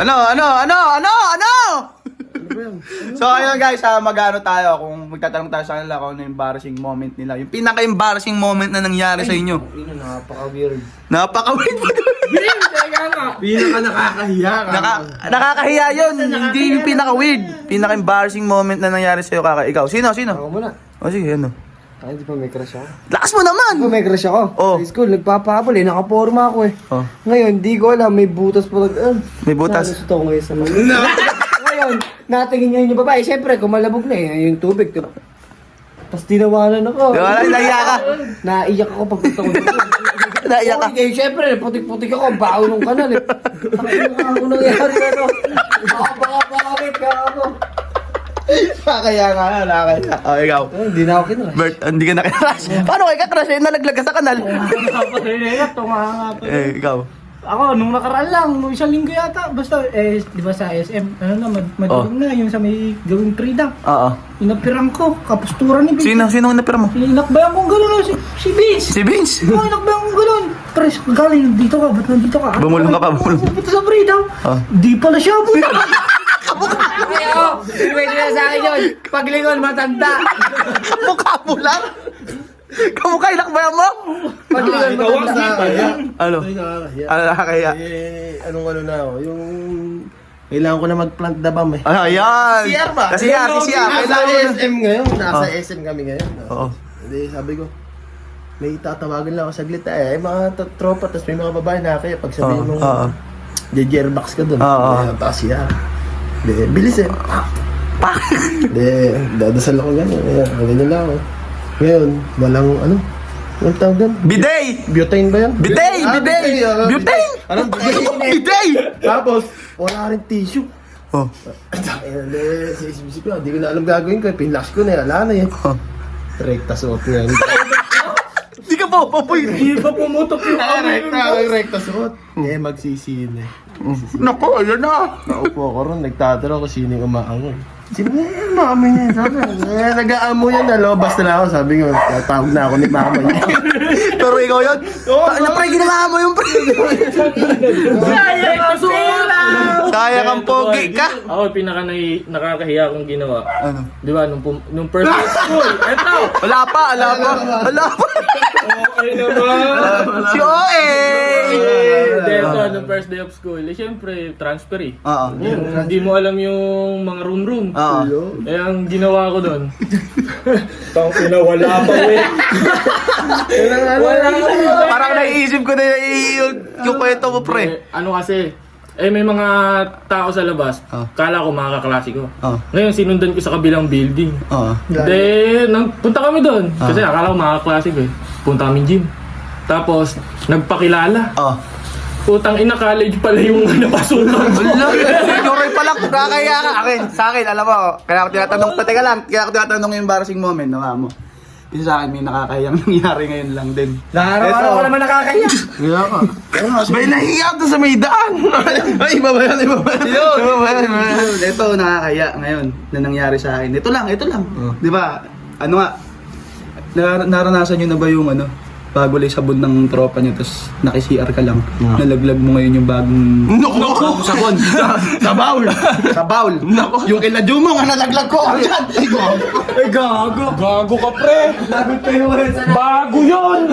Ano? So ayun guys, mag-ano tayo kung magtatanong tayo sa kanila kung ano yung embarrassing moment nila. Yung pinaka-embarrassing moment na nangyari sa inyo. Napaka-weird. Napaka-weird mo doon. Pinaka-nakakahiya ka. Nakakahiya yun. Hindi yung pinaka-weird. Pinaka-embarrassing moment na nangyari sa'yo, kaka. Ikaw, sino? Ako muna. O sige, ano? Ay, di pa may crush ako. Lakas mo naman! Di ba may crush ako? Oh. Sa school, nagpapahabol eh. Nakaporma ako eh. Oh. Ngayon, di ko alam. May butas pa. May butas? Gusto ko ngayon sa mga. Ngayon, natingin ngayon yung babae. Siyempre, kumalabog na eh. Yung tubig. Diba? Tapos tinawanan ako. Wala, naiyak ka. Naiyak ako pagpunta ko dito. Naiyak ka. Eh, siyempre, putik-putik ako. Bao nung kanal eh. Ako nangyari na no. Bakit ka ako. Nakakaya nga, nakakaya. O, ikaw. Hindi na ako kinrush. Bert, hindi ka nakakrush. Paano kayo ka-crush? Eh, nalaglag ka sa kanal. Ikaw. Ako, nung nakaraan lang, nung isang linggo yata, basta, di ba sa SM, ano na, madilim na, yung sa may gawing trida. Oo. Inapirang ko, kapusturan ni Vince. Sino ang napira mo? Inakbayan kong gano'n, si Vince. Si Vince. Oo, inakbayan kong gano'n. Pres, galing, nandito ka, ba't nandito ka? Bumulong ka pa, bumulong. Ito sa Brida. Di pala siya, buta. Ayaw! Pwede na sa akin yun. Paglingon, matanda. Mukha mo lang. Kamukha inakbayan mo? Paglingon, matanda. Ano? Ano nakakaya? Anong ano na ako, yung kailangan ko na mag-plant the bomb eh. Ano, yan. CR ba? Kasi yan, si CR. Nasa Kailangan mo na. SM ngayon, nasa SM kami ngayon. Oo. Hindi, sabi ko, may tatawagan lang ako saglit eh. Mga tropa, tapos may mga babae na kaya pag sabihin mo, jejerbox ka dun. Tapos siya. Hindi, bilis eh. Hindi, dadasal ako gano'n. Ganyan lang ako. Ngayon, walang ano, anong tawag doon? Biday! Butane ba yan? Biday! Biday! Butane! Anong butane? Biday! Tapos, wala rin tissue. Oh. Sa isip ko, hindi ko na alam gagawin ko. Pinlash ko na, wala na eh. Rekta suot nga. Hindi ka pa papoy. Di ba pumutok yung Rekta suot. Magsisin eh. Nako, ayan na. Naupo ako ron, nagtataro ko sino yung umaangon. Sino ba yung mama niya? Sabi, nag-aamo yan, nalobas na lang ako. Sabi ko, tatawag na ako ni mama niya. Pero ikaw yun? Ano pre, ginawa mo yung pre? Sayang ang pogi ka. Ako, nakakahiya kong ginawa. Ano? Di ba, nung first day of school, eto! Wala pa. Okay naman! Si OA! Hindi, eto, nung first day of school, syempre, transfer eh. Oo. Hindi mo alam yung mga room. Oo. Eh, ang ginawa ko doon, wala pa eh. Parang naiisip ko na yung kwento mo pre. Ano kasi, may mga tao sa labas, kala ko mga kaklase ko. Ngayon, sinundan ko sa kabilang building. Oo. Then, punta kami doon. Kasi akala ko mga kaklase ko eh. Punta kami gym. Tapos, nagpakilala. Oo. Putang ina, college pala yung napasukan. Wala, senior pa lang, kakaya ka. Sa akin, alam mo, kaya ako tinatanong yung embarrassing moment, nawa mo. Isa sa akin, may nakakayang nangyari ngayon lang din. Araw-araw ko naman nakakaya. Kaya ka. May nahiya to sa may daan. Ay, iba ba yan? Ito, nakakaya ngayon na nangyari sa akin. Ito lang. Di ba, ano nga, naranasan nyo na ba yung ano, bago lang sabon ng tropa niyo, tapos naki-CR ka lang, nalaglag mo ngayon yung bagong sabon. Sa bowl. Sa bowl. Yung kila Jumo nga nalaglag ko. Gago ka pre! Bago yun!